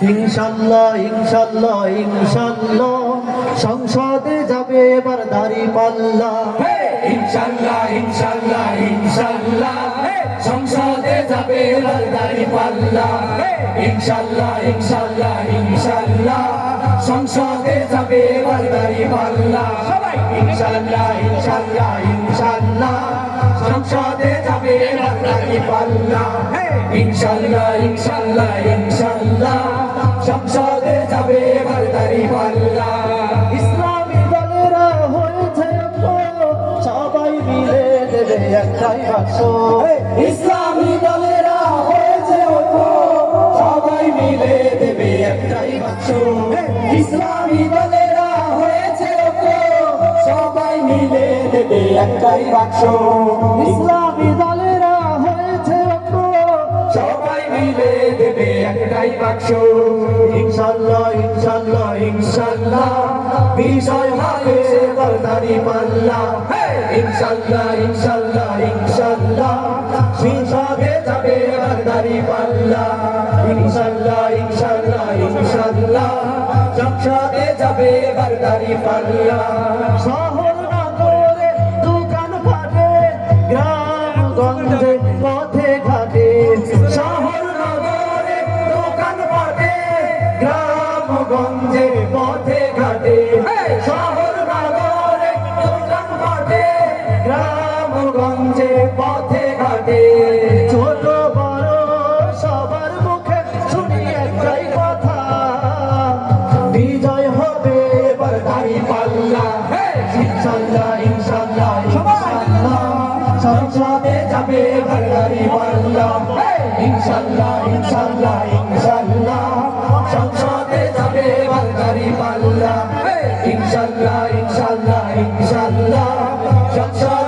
ইনশাল্লাহ ইনশাল্লাহ ইনশাল্লাহ সংসদে যাবে এবার দাঁড়িপাল্লা। ইনশাল্লাহ ইনশাল্লাহ ইনশাল্লাহ সংসদে যাবে এবার দাঁড়িপাল্লা। ইনশাল্লাহ ইনশাল্লাহ ইনশাল্লাহ সংসদে যাবে এবার দাঁড়িপাল্লা। ইনশাল্লাহ ইনশাল্লাহ ইনশাল্লাহ সংসদে যাবে এবার দাঁড়িপাল্লা। ইনশাল্লাহ ইনশাল্লাহ ইনশাল্লাহ সংসদে যাবে এবার দাঁড়িপাল্লা। ইসলামী দলেরা হয়েছে সবাই মিলে দেবে একটাই বাক্স। ইসলামী দলেরা হয়েছে সবাই মিলে দেবে একটাই বাক্স। ইসলামী দলেরা হয়েছে সবাই মিলে দেবে একটাই বাক্স। ইসলামী দলেরা হয়েছে সবাই মিলে দেবে একটাই বাক্স। ইনশাল্লাহ ইনশাল্লাহ ইনশাল্লাহ বিষয় হবে এবার দাঁড়িপাল্লা। ইনশাল্লাহ ইনশাল্লাহ ইনশাল্লাহ সংসদে যাবে এবার দাঁড়িপাল্লা। ইনশাল্লাহ ইনশাল্লাহ ইনশাল্লাহ সংসদে যাবে এবার দাঁড়িপাল্লা। শহর নগরে দোকান পাটে গ্রাম গঞ্জে পথে ঘাটে। শহর নগরে দোকান পাটে গ্রাম গঞ্জে পথে ঘাটে। শহর নগরে দোকান পাটে গ্রাম গঞ্জে পথে ঘাটে। ছোট বড় সবার মুখে শুনি একটাই কথা, বিজয় হবে এবার দাঁড়িপাল্লা। ইনশাল্লাহ ইনশাল্লাহ ইনশাল্লাহ সংসদে যাবে এবার দাঁড়িপাল্লা। ইনশাল্লাহ ইনশাল্লাহ ইনশাল্লাহ সংসদে যাবে এবার দাঁড়িপাল্লা। ইনশাল্লাহ ইনশাল্লাহ ইনশাল্লাহ সংসদে